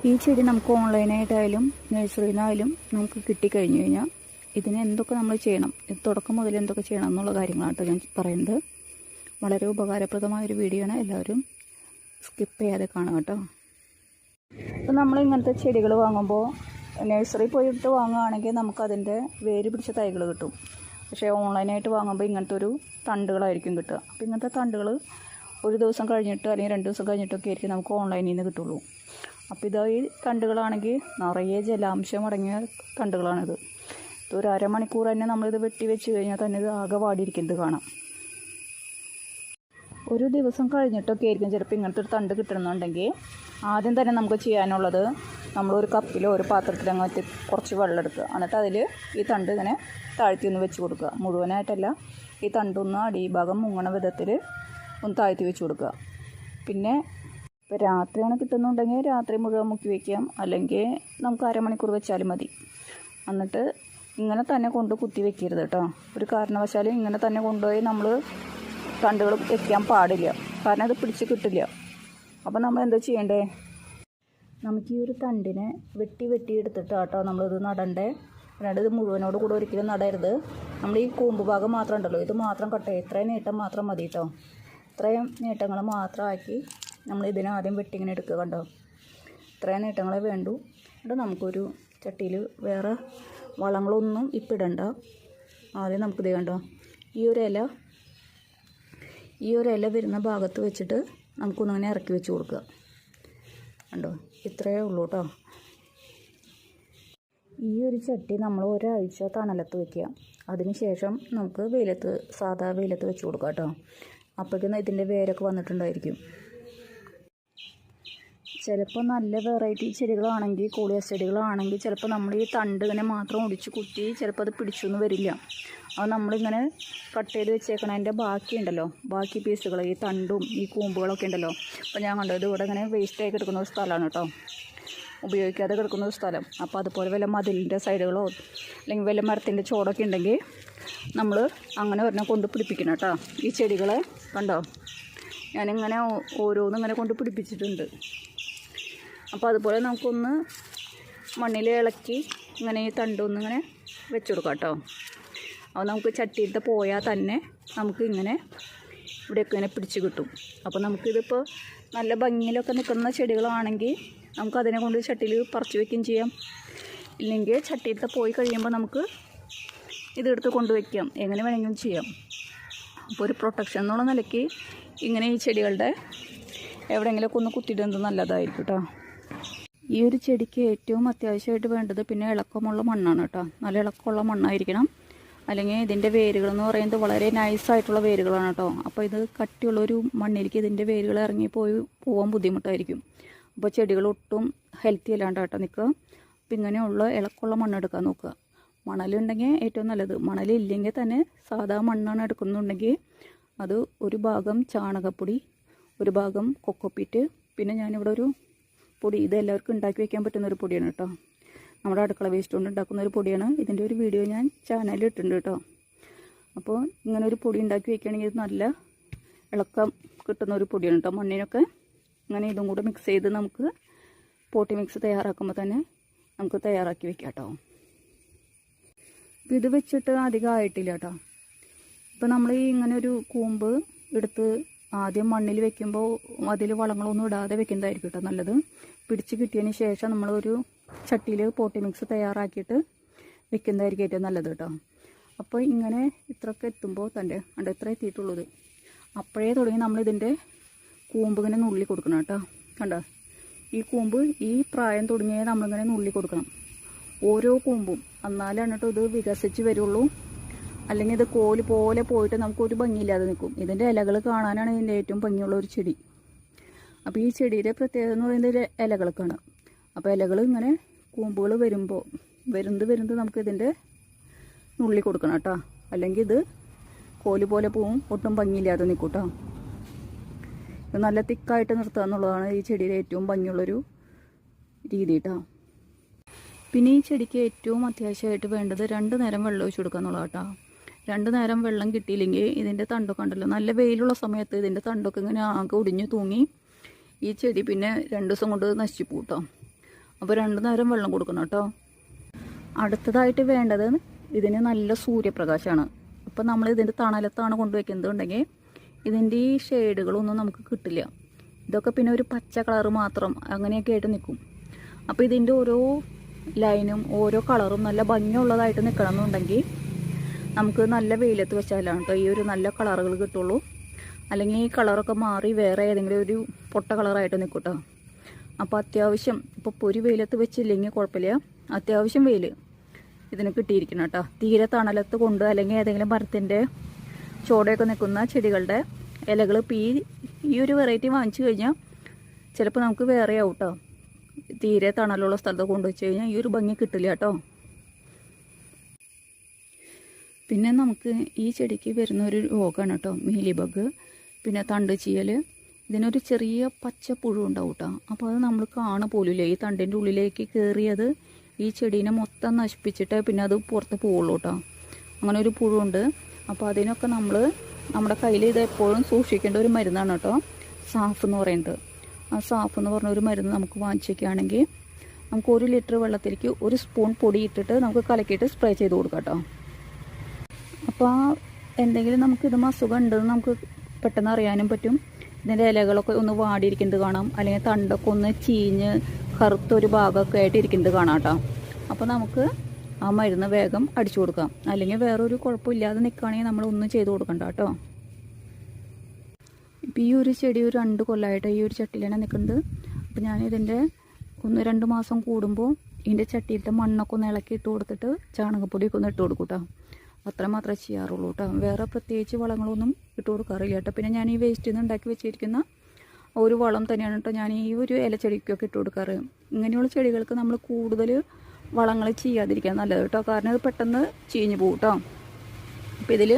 ഈ ചെടി നമുക്ക് ഓൺലൈനായിട്ടായാലും നഴ്സറിയിൽ നിന്നായാലും നമുക്ക് കിട്ടിക്കഴിഞ്ഞു കഴിഞ്ഞാൽ ഇതിന് എന്തൊക്കെ നമ്മൾ ചെയ്യണം, ഇത് തുടക്കം മുതൽ എന്തൊക്കെ ചെയ്യണം എന്നുള്ള കാര്യങ്ങളാണ് ഞാൻ പറയുന്നത്. വളരെ ഉപകാരപ്രദമായൊരു വീഡിയോ ആണ്, എല്ലാവരും സ്കിപ്പ് ചെയ്യാതെ കാണുക കേട്ടോ. അപ്പോൾ നമ്മൾ ഇങ്ങനത്തെ ചെടികൾ വാങ്ങുമ്പോൾ നഴ്സറി പോയിട്ട് വാങ്ങുകയാണെങ്കിൽ നമുക്കതിൻ്റെ വേര് പിടിച്ച തൈകൾ കിട്ടും. പക്ഷേ ഓൺലൈനായിട്ട് വാങ്ങുമ്പോൾ ഇങ്ങനത്തെ ഒരു തണ്ടുകളായിരിക്കും കിട്ടുക. അപ്പോൾ ഇങ്ങനത്തെ തണ്ടുകൾ ഒരു ദിവസം കഴിഞ്ഞിട്ട് അല്ലെങ്കിൽ 2 ദിവസം കഴിഞ്ഞിട്ടൊക്കെ ആയിരിക്കും നമുക്ക് ഓൺലൈനിൽ നിന്ന് കിട്ടുള്ളൂ. അപ്പോൾ ഇത് ഈ തണ്ടുകളാണെങ്കിൽ നിറയെ ജലാംശം അടങ്ങിയ തണ്ടുകളാണിത്. ഒരു അരമണിക്കൂർ തന്നെ നമ്മളിത് വെട്ടി വെച്ച് കഴിഞ്ഞാൽ തന്നെ ഇത് ആകെ വാടിയിരിക്കുന്നത് കാണാം. ഒരു ദിവസം കഴിഞ്ഞിട്ടൊക്കെ ആയിരിക്കും ചിലപ്പോൾ ഇങ്ങനത്തെ ഒരു തണ്ട് കിട്ടണമെന്നുണ്ടെങ്കിൽ ആദ്യം തന്നെ നമുക്ക് ചെയ്യാനുള്ളത് നമ്മളൊരു കപ്പിലോ ഒരു പാത്രത്തിലോ അങ്ങനത്തെ കുറച്ച് വെള്ളം എടുക്കുക. എന്നിട്ട് അതിൽ ഈ തണ്ട് ഇങ്ങനെ താഴ്ത്തി ഒന്ന് വെച്ച് കൊടുക്കുക. മുഴുവനായിട്ടല്ല, ഈ തണ്ടൊന്ന് അടിഭാഗം മുങ്ങണ വിധത്തിൽ ഒന്ന് താഴ്ത്തി വെച്ച് കൊടുക്കുക. പിന്നെ ഇപ്പോൾ രാത്രിയാണ് കിട്ടുന്നുണ്ടെങ്കിൽ രാത്രി മുഴുവൻ മുക്കി വയ്ക്കാം, അല്ലെങ്കിൽ നമുക്ക് അരമണിക്കൂർ വെച്ചാലും മതി. എന്നിട്ട് ഇങ്ങനെ തന്നെ കൊണ്ട് കുത്തി വെക്കരുത് കേട്ടോ. ഒരു കാരണവശാലും ഇങ്ങനെ തന്നെ കൊണ്ടുപോയി നമ്മൾ തണ്ടുകൾ വെക്കാൻ പാടില്ല, കാരണം അത് പിടിച്ച് കിട്ടില്ല. അപ്പോൾ നമ്മൾ എന്താ ചെയ്യണ്ടേ, നമുക്ക് ഈ ഒരു തണ്ടിനെ വെട്ടി എടുത്തിട്ട് കേട്ടോ നമ്മളിത് നടണ്ടേ. അല്ലാണ്ട് ഇത് മുഴുവനോട് കൂടെ ഒരിക്കലും നടരുത്. നമ്മൾ ഈ കൂമ്പ് ഭാഗം മാത്രം ഉണ്ടല്ലോ, ഇത് മാത്രം കട്ട് ചെയ്യുക. ഇത്രയും നീട്ടം മാത്രം മതി കേട്ടോ. ഇത്രയും നീട്ടങ്ങൾ മാത്രമാക്കി നമ്മൾ ഇതിനെ ആദ്യം വെട്ടിങ്ങനെ എടുക്കുക. കണ്ടോ, ഇത്രയും നീട്ടങ്ങളെ വേണ്ടൂ. എന്നിട്ട് നമുക്കൊരു ചട്ടിയിൽ വേറെ വളങ്ങളൊന്നും ഇപ്പം ഇടണ്ട. ആദ്യം നമുക്കിത് കണ്ടോ, ഈ ഒരു ഇല വരുന്ന ഭാഗത്ത് വെച്ചിട്ട് നമുക്കൊന്നിങ്ങനെ ഇറക്കി വെച്ച് കൊടുക്കുക. കണ്ടോ, ഇത്രയേ ഉള്ളൂ കേട്ടോ. ഈ ഒരു ചട്ടി നമ്മൾ ഒരാഴ്ച തണലത്ത് വയ്ക്കുക. അതിന് ശേഷം നമുക്ക് സാധാ വെയിലത്ത് വെച്ച് കൊടുക്കുക കേട്ടോ. അപ്പോഴേക്കും ഇതിൻ്റെ വേരൊക്കെ വന്നിട്ടുണ്ടായിരിക്കും. ചിലപ്പോൾ നല്ല വെറൈറ്റി ചെടികളാണെങ്കിൽ, കോളിയാസ് ചെടികളാണെങ്കിൽ ചിലപ്പോൾ നമ്മൾ ഈ തണ്ട് ഇങ്ങനെ മാത്രം ഒടിച്ച് കുത്തി ചിലപ്പോൾ അത് പിടിച്ചൊന്നും വരില്ല. അത് നമ്മളിങ്ങനെ കട്ട് ചെയ്ത് വെച്ചേക്കണതിൻ്റെ ബാക്കി പീസുകൾ, ഈ തണ്ടും ഈ കൂമ്പുകളൊക്കെ ഉണ്ടല്ലോ. അപ്പോൾ ഞാൻ കണ്ടത് ഇവിടെ ഇങ്ങനെ വേസ്റ്റായി കിടക്കുന്ന ഒരു സ്ഥലമാണ് കേട്ടോ, ഉപയോഗിക്കാതെ കിടക്കുന്ന ഒരു സ്ഥലം. അപ്പോൾ അതുപോലെ വല്ല മതിലിൻ്റെ സൈഡുകളോ അല്ലെങ്കിൽ വല്ല മരത്തിൻ്റെ ചോടൊക്കെ ഉണ്ടെങ്കിൽ നമ്മൾ അങ്ങനെ ഒരെണ്ണം കൊണ്ട് പിടിപ്പിക്കണം കേട്ടോ. ഈ ചെടികളെ കണ്ടോ, ഞാനിങ്ങനെ ഓരോന്നും ഇങ്ങനെ കൊണ്ട് പിടിപ്പിച്ചിട്ടുണ്ട്. അപ്പോൾ അതുപോലെ നമുക്കൊന്ന് മണ്ണിൽ ഇളക്കി ഇങ്ങനെ ഈ തണ്ടൊന്ന് ഇങ്ങനെ വെച്ച് കൊടുക്കാം കേട്ടോ. അപ്പോൾ നമുക്ക് ചട്ടിയിട്ട് പോയാൽ തന്നെ നമുക്ക് ഇങ്ങനെ ഇവിടെയൊക്കെ ഇങ്ങനെ പിടിച്ച് കിട്ടും. അപ്പോൾ നമുക്കിതിപ്പോൾ നല്ല ഭംഗിയിലൊക്കെ നിൽക്കുന്ന ചെടികളാണെങ്കിൽ നമുക്കതിനെ കൊണ്ട് ചട്ടിയിൽ പറിച്ച് വയ്ക്കുകയും ചെയ്യാം. ഇല്ലെങ്കിൽ ചട്ടിയിലത്തെ പോയി കഴിയുമ്പോൾ നമുക്ക് ഇതെടുത്ത് കൊണ്ടുവയ്ക്കാം, എങ്ങനെ വേണമെങ്കിലും ചെയ്യാം. അപ്പോൾ ഒരു പ്രൊട്ടക്ഷൻ എന്നുള്ള നിലയ്ക്ക് ഇങ്ങനെ ഈ ചെടികളുടെ എവിടെയെങ്കിലുമൊക്കെ ഒന്ന് കുത്തിയിടുന്നത് നല്ലതായിരിക്കും കേട്ടോ. ഈ ഒരു ചെടിക്ക് ഏറ്റവും അത്യാവശ്യമായിട്ട് വേണ്ടത് പിന്നെ ഇളക്കമുള്ള മണ്ണാണ് കേട്ടോ. നല്ല ഇളക്കമുള്ള മണ്ണായിരിക്കണം. അല്ലെങ്കിൽ ഇതിൻ്റെ വേരുകൾ എന്ന് പറയുന്നത് വളരെ നൈസായിട്ടുള്ള വേരുകളാണ് കേട്ടോ. അപ്പോൾ ഇത് കട്ടിയുള്ളൊരു മണ്ണിലേക്ക് ഇതിൻ്റെ വേരുകൾ പോകാൻ ബുദ്ധിമുട്ടായിരിക്കും. അപ്പോൾ ചെടികൾ ഒട്ടും ഹെൽത്തി അല്ലാണ്ട് കേട്ടോ നിൽക്കുക. അപ്പോൾ ഇങ്ങനെയുള്ള ഇളക്കമുള്ള മണ്ണ് എടുക്കാൻ നോക്കുക. മണലുണ്ടെങ്കിൽ ഏറ്റവും നല്ലത്. മണലില്ലെങ്കിൽ തന്നെ സാധാ മണ്ണാണ് എടുക്കുന്നുണ്ടെങ്കിൽ അത് ഒരു ഭാഗം ചാണകപ്പൊടി, ഒരു ഭാഗം കൊക്കോപ്പീറ്റ്, പിന്നെ ഞാനിവിടെ ഒരു പൊടി, ഇത് എല്ലാവർക്കും ഉണ്ടാക്കി വയ്ക്കാൻ പറ്റുന്നൊരു പൊടിയാണ് കേട്ടോ. നമ്മുടെ അടുക്കള വേസ്റ്റ് കൊണ്ട് ഉണ്ടാക്കുന്ന ഒരു പൊടിയാണ്. ഇതിൻ്റെ ഒരു വീഡിയോ ഞാൻ ചാനലിൽ ഇട്ടിട്ടുണ്ട് കേട്ടോ. അപ്പോൾ ഇങ്ങനെ ഒരു പൊടി ഉണ്ടാക്കി വയ്ക്കുകയാണെങ്കിൽ ഇത് നല്ല ഇളക്കം കിട്ടുന്ന ഒരു പൊടിയാണ് കേട്ടോ. മണ്ണിനൊക്കെ ഇങ്ങനെ ഇതും കൂടെ മിക്സ് ചെയ്ത് നമുക്ക് പോട്ടി മിക്സ് തയ്യാറാക്കുമ്പോൾ തന്നെ നമുക്ക് തയ്യാറാക്കി വയ്ക്കാം കേട്ടോ. ഇത് വെച്ചിട്ട് അധികം ആയിട്ടില്ല കേട്ടോ. ഇപ്പോൾ നമ്മൾ ഈ ഇങ്ങനെ ഒരു കൂമ്പ് എടുത്ത് ആദ്യം മണ്ണിൽ വെക്കുമ്പോൾ അതിൽ വളങ്ങളൊന്നും ഇടാതെ വെക്കുന്നതായിരിക്കും കേട്ടോ നല്ലത്. പിടിച്ച് കിട്ടിയതിന് ശേഷം നമ്മളൊരു ചട്ടിയിൽ പോട്ടി മിക്സ് തയ്യാറാക്കിയിട്ട് വെക്കുന്നതായിരിക്കും ഏറ്റവും നല്ലത് കേട്ടോ. അപ്പോൾ ഇങ്ങനെ ഇത്രയൊക്കെ എത്തുമ്പോൾ തന്നെ ഇത്ര എത്തിയിട്ടുള്ളത് അപ്പോഴേ തുടങ്ങി നമ്മളിതിൻ്റെ കൂമ്പ് ഇങ്ങനെ നുള്ളി കൊടുക്കണം കേട്ടോ. കണ്ടോ, ഈ കൂമ്പ് ഈ പ്രായം തുടങ്ങിയേ നമ്മളിങ്ങനെ നുള്ളി കൊടുക്കണം ഓരോ കൂമ്പും. എന്നാലാണ് കേട്ടോ ഇത് വികസിച്ച് വരുള്ളൂ. അല്ലെങ്കിൽ ഇത് കോല് പോലെ പോയിട്ട് നമുക്കൊരു ഭംഗിയില്ലാതെ നിൽക്കും. ഇതിൻ്റെ ഇലകൾ കാണാനാണ് ഇതിൻ്റെ ഏറ്റവും ഭംഗിയുള്ള ഒരു ചെടി. അപ്പോൾ ഈ ചെടിയുടെ പ്രത്യേകത എന്ന് പറയുന്നത് ഇലകൾക്കാണ്. അപ്പോൾ ഇലകൾ ഇങ്ങനെ കൂമ്പുകൾ വരുന്നത് നമുക്കിതിൻ്റെ നുള്ളി കൊടുക്കണം കേട്ടോ. അല്ലെങ്കിൽ ഇത് കോല് പോലെ പോവും, ഒട്ടും ഭംഗിയില്ലാതെ നിൽക്കും കേട്ടോ. നല്ല തിക്കായിട്ട് നിർത്തുക എന്നുള്ളതാണ് ഈ ചെടിയുടെ ഏറ്റവും ഭംഗിയുള്ളൊരു രീതി കേട്ടോ. പിന്നെ ഈ ചെടിക്ക് ഏറ്റവും അത്യാവശ്യമായിട്ട് വേണ്ടത് 2 നേരം വെള്ളം ഒഴിച്ച് കൊടുക്കുക എന്നുള്ളതാണ് കേട്ടോ. 2 നേരം വെള്ളം കിട്ടിയില്ലെങ്കിൽ ഇതിൻ്റെ തണ്ടൊക്കെ ഉണ്ടല്ലോ, നല്ല വെയിലുള്ള സമയത്ത് ഇതിൻ്റെ തണ്ടൊക്കെ ഇങ്ങനെ ആകെ ഒടിഞ്ഞു തൂങ്ങി ഈ ചെടി പിന്നെ 2 ദിവസം കൊണ്ട് നശിച്ചു പോകും കേട്ടോ. അപ്പോൾ 2 നേരം വെള്ളം കൊടുക്കണം കേട്ടോ. അടുത്തതായിട്ട് വേണ്ടത് ഇതിന് നല്ല സൂര്യപ്രകാശമാണ്. അപ്പോൾ നമ്മൾ ഇതിൻ്റെ തണലത്താണ് കൊണ്ടുവയ്ക്കുന്നതുണ്ടെങ്കിൽ ഇതിൻ്റെ ഈ ഷെയ്ഡുകളൊന്നും നമുക്ക് കിട്ടില്ല. ഇതൊക്കെ പിന്നെ ഒരു പച്ച കളറ് മാത്രം അങ്ങനെയൊക്കെ ആയിട്ട് നിൽക്കും. അപ്പോൾ ഇതിൻ്റെ ഓരോ ലൈനും ഓരോ കളറും നല്ല ഭംഗിയുള്ളതായിട്ട് നിൽക്കണം എന്നുണ്ടെങ്കിൽ നമുക്ക് നല്ല വെയിലത്ത് വെച്ചാലാണ് കേട്ടോ ഈ ഒരു നല്ല കളറുകൾ കിട്ടുള്ളൂ. അല്ലെങ്കിൽ ഈ കളറൊക്കെ മാറി വേറെ ഏതെങ്കിലും ഒരു പൊട്ട കളറായിട്ട് നിൽക്കും കേട്ടോ. അപ്പോൾ അത്യാവശ്യം ഇപ്പോൾ പൊരി വെയിലത്ത് വെച്ചില്ലെങ്കിൽ കുഴപ്പമില്ല, അത്യാവശ്യം വെയിൽ ഇതിന് കിട്ടിയിരിക്കണം കേട്ടോ. തീരെ തണലത്ത് കൊണ്ട് അല്ലെങ്കിൽ ഏതെങ്കിലും മരത്തിൻ്റെ ചോടയൊക്കെ നിൽക്കുന്ന ചെടികളുടെ ഇലകൾ ഈ ഒരു വെറൈറ്റി വാങ്ങിച്ചു കഴിഞ്ഞാൽ ചിലപ്പോൾ നമുക്ക് വേറെ ആവും കേട്ടോ. തീരെ തണലുള്ള സ്ഥലത്ത് കൊണ്ടുവച്ച് കഴിഞ്ഞാൽ ഈ ഒരു ഭംഗി കിട്ടില്ല കേട്ടോ. പിന്നെ നമുക്ക് ഈ ചെടിക്ക് വരുന്ന ഒരു രോഗമാണ് കേട്ടോ, മീലി ബഗ്, പിന്നെ തണ്ട് ചീയൽ. ഇതിനൊരു ചെറിയ പച്ച പുഴു ഉണ്ടാവും കേട്ടോ. അപ്പോൾ അത് നമ്മൾ കാണുക പോലുമില്ല. ഈ തണ്ടിൻ്റെ ഉള്ളിലേക്ക് കയറിയത് ഈ ചെടീനെ മൊത്തം നശിപ്പിച്ചിട്ട് പിന്നെ അത് പുറത്ത് പോവുള്ളൂ കേട്ടോ. അങ്ങനെ ഒരു പുഴുണ്ട്. അപ്പോൾ അതിനൊക്കെ നമ്മുടെ കയ്യിൽ ഇത് എപ്പോഴും സൂക്ഷിക്കേണ്ട ഒരു മരുന്നാണ് കേട്ടോ, സാഫ് എന്ന് പറയുന്നത്. ആ സാഫ് എന്ന് പറഞ്ഞ ഒരു മരുന്ന് നമുക്ക് വാങ്ങിച്ചേക്കുകയാണെങ്കിൽ നമുക്ക് 1 ലിറ്റർ വെള്ളത്തിലേക്ക് 1 സ്പൂൺ പൊടി ഇട്ടിട്ട് നമുക്ക് കലക്കിയിട്ട് സ്പ്രേ ചെയ്ത് കൊടുക്കാം കേട്ടോ. അപ്പോൾ എന്തെങ്കിലും നമുക്കിത് അസുഖം ഉണ്ടെന്ന് നമുക്ക് പെട്ടെന്ന് അറിയാനും പറ്റും. ഇതിൻ്റെ ഇലകളൊക്കെ ഒന്ന് വാടിയിരിക്കുന്നത് കാണാം, അല്ലെങ്കിൽ തണ്ടൊക്കെ ഒന്ന് ചീഞ്ഞ് കറുത്തൊരു ഭാഗമൊക്കെ ആയിട്ട് ഇരിക്കുന്നത് കാണാം കേട്ടോ. അപ്പോൾ നമുക്ക് ആ മരുന്ന് വേഗം അടിച്ചു കൊടുക്കാം. അല്ലെങ്കിൽ വേറൊരു കുഴപ്പമില്ലാതെ നിൽക്കുകയാണെങ്കിൽ നമ്മളൊന്നും ചെയ്ത് കൊടുക്കണ്ട കേട്ടോ. ഇപ്പം ഈ ഒരു ചെടി ഒരു 2 കൊല്ലമായിട്ട് ഈ ഒരു ചട്ടിയിലാണ് നിൽക്കുന്നത്. അപ്പോൾ ഞാനിതിൻ്റെ 1-2 മാസം കൂടുമ്പോൾ ഇതിൻ്റെ ചട്ടിയിലത്തെ മണ്ണൊക്കെ ഒന്ന് ഇളക്കി ഇട്ട് കൊടുത്തിട്ട് ചാണകപ്പൊടിയൊക്കെ ഒന്ന് ഇട്ട് കൊടുക്കും കേട്ടോ. അത്ര മാത്രമേ ചെയ്യാറുള്ളൂ കേട്ടോ. വേറെ പ്രത്യേകിച്ച് വളങ്ങളൊന്നും ഇട്ട് കൊടുക്കാറില്ല കേട്ടോ. പിന്നെ ഞാൻ ഈ വേസ്റ്റിൽ നിന്ന് ഉണ്ടാക്കി വെച്ചിരിക്കുന്ന ഒരു വളം തന്നെയാണ് കേട്ടോ ഞാൻ ഈ ഒരു ഇലച്ചെടിക്കൊക്കെ ഇട്ട് കൊടുക്കാറ്. ഇങ്ങനെയുള്ള ചെടികൾക്ക് നമ്മൾ കൂടുതൽ വളങ്ങൾ ചെയ്യാതിരിക്കാൻ നല്ലത് കേട്ടോ. കാരണം ഇത് പെട്ടെന്ന് ചീഞ്ഞ് പോകും കേട്ടോ. അപ്പോൾ ഇതിൽ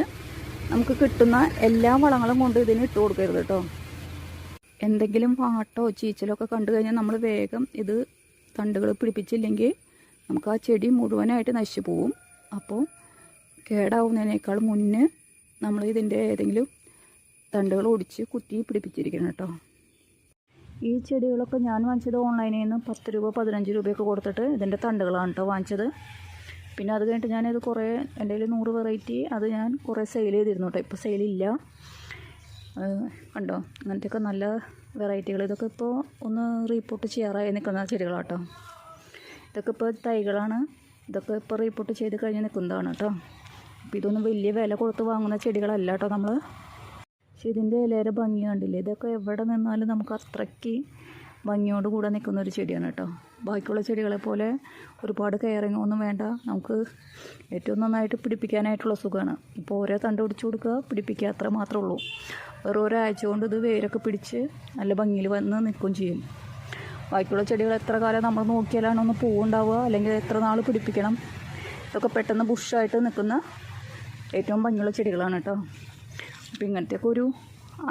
നമുക്ക് കിട്ടുന്ന എല്ലാ വളങ്ങളും കൊണ്ട് ഇതിന് ഇട്ട് കൊടുക്കരുത് കേട്ടോ. എന്തെങ്കിലും വാട്ടോ ചീച്ചലോ ഒക്കെ കണ്ടു കഴിഞ്ഞാൽ നമ്മൾ വേഗം ഇത് തണ്ടുകൾ പിടിപ്പിച്ചില്ലെങ്കിൽ നമുക്ക് ആ ചെടി മുഴുവനായിട്ട് നശിച്ചു പോവും. അപ്പോൾ കേടാവുന്നതിനേക്കാൾ മുന്നേ നമ്മൾ ഇതിൻ്റെ ഏതെങ്കിലും തണ്ടുകൾ ഒടിച്ച് കുത്തി പിടിപ്പിച്ചിരിക്കണം കേട്ടോ. ഈ ചെടികളൊക്കെ ഞാൻ വാങ്ങിച്ചത് ഓൺലൈനിൽ നിന്ന് 10 രൂപ 15 രൂപയൊക്കെ കൊടുത്തിട്ട് ഇതിൻ്റെ തണ്ടുകളാണ് കേട്ടോ വാങ്ങിച്ചത്. പിന്നെ അത് കഴിഞ്ഞിട്ട് ഞാനിത് കുറേ എൻ്റെ കയ്യിൽ 100 വെറൈറ്റി അത് ഞാൻ കുറേ സെയിൽ ചെയ്തിരുന്നു കേട്ടോ. ഇപ്പോൾ സെയിലില്ല കണ്ടോ. അങ്ങനത്തെയൊക്കെ നല്ല വെറൈറ്റികൾ ഇതൊക്കെ ഇപ്പോൾ ഒന്ന് റീപ്പോർട്ട് ചെയ്യാറായി നിൽക്കുന്ന ചെടികളാണ് കേട്ടോ. ഇതൊക്കെ ഇപ്പോൾ തൈകളാണ്. ഇതൊക്കെ ഇപ്പോൾ റീപ്പോർട്ട് ചെയ്ത് കഴിഞ്ഞ് നിൽക്കുന്നതാണ് കേട്ടോ. അപ്പോൾ ഇതൊന്നും വലിയ വില കൊടുത്ത് വാങ്ങുന്ന ചെടികളല്ല കേട്ടോ നമ്മൾ. പക്ഷെ ഇതിൻ്റെ ഇലയുടെ ഭംഗി കണ്ടില്ലേ, ഇതൊക്കെ എവിടെ നിന്നാലും നമുക്ക് അത്രയ്ക്ക് ഭംഗിയോട് കൂടെ നിൽക്കുന്ന ഒരു ചെടിയാണ് കേട്ടോ. ബാക്കിയുള്ള ചെടികളെ പോലെ ഒരുപാട് കെയറിങ് ഒന്നും വേണ്ട, നമുക്ക് ഏറ്റവും നന്നായിട്ട് പിടിപ്പിക്കാനായിട്ടുള്ള സുഖമാണ്. ഇപ്പോൾ ഓരോ തണ്ട് പിടിച്ചു കൊടുക്കുക, പിടിപ്പിക്കുക, അത്ര മാത്രമേ ഉള്ളൂ. വേറെ ഒരാഴ്ച കൊണ്ട് ഇത് വേരൊക്കെ പിടിച്ച് നല്ല ഭംഗിയിൽ വന്ന് നിൽക്കുകയും ചെയ്യും. ബാക്കിയുള്ള ചെടികൾ എത്ര കാലം നമ്മൾ നോക്കിയാലാണ് ഒന്ന് പൂവുണ്ടാവുക, അല്ലെങ്കിൽ എത്ര നാൾ പിടിപ്പിക്കണം. ഇതൊക്കെ പെട്ടെന്ന് ബുഷായിട്ട് നിൽക്കുന്ന ഏറ്റവും ഭംഗിയുള്ള ചെടികളാണ് കേട്ടോ. അപ്പോൾ ഇങ്ങനത്തെയൊക്കെ ഒരു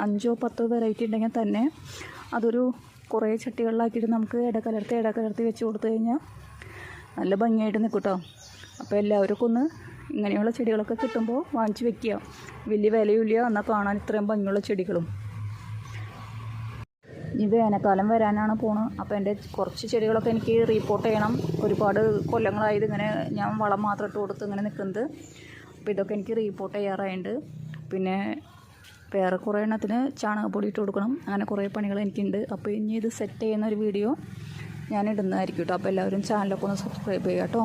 5-10 വെറൈറ്റി ഉണ്ടെങ്കിൽ തന്നെ അതൊരു കുറേ ചട്ടികളിലാക്കിയിട്ട് നമുക്ക് ഇടകലർത്തി വെച്ച് കൊടുത്തു കഴിഞ്ഞാൽ നല്ല ഭംഗിയായിട്ട് നിൽക്കും കേട്ടോ. അപ്പോൾ എല്ലാവർക്കും ഒന്ന് ഇങ്ങനെയുള്ള ചെടികളൊക്കെ കിട്ടുമ്പോൾ വാങ്ങിച്ച് വെക്കുക. വലിയ വിലയില്ല, എന്നാൽ കാണാൻ ഇത്രയും ഭംഗിയുള്ള ചെടികളും. ഈ വേനൽക്കാലം വരാനാണ് പോണത്. അപ്പോൾ എൻ്റെ കുറച്ച് ചെടികളൊക്കെ എനിക്ക് റീപ്പോർട്ട് ചെയ്യണം. ഒരുപാട് കൊല്ലങ്ങളായത് ഇങ്ങനെ ഞാൻ വളം മാത്രം ഇട്ട് കൊടുത്ത് ഇങ്ങനെ നിൽക്കുന്നത്. അപ്പോൾ ഇതൊക്കെ എനിക്ക് റീപ്പോർട്ട് ചെയ്യാറായിട്ടുണ്ട്. പിന്നെ വേറെ കുറേ എണ്ണത്തിന് ചാണകപ്പൊടി ഇട്ട് കൊടുക്കണം. അങ്ങനെ കുറേ പണികൾ എനിക്കുണ്ട്. അപ്പോൾ ഇനി ഇത് സെറ്റ് ചെയ്യുന്ന ഒരു വീഡിയോ ഞാൻ ഇടുന്നതായിരിക്കും കേട്ടോ. അപ്പോൾ എല്ലാവരും ചാനലൊക്കെ ഒന്ന് സബ്സ്ക്രൈബ് ചെയ്യുക കേട്ടോ.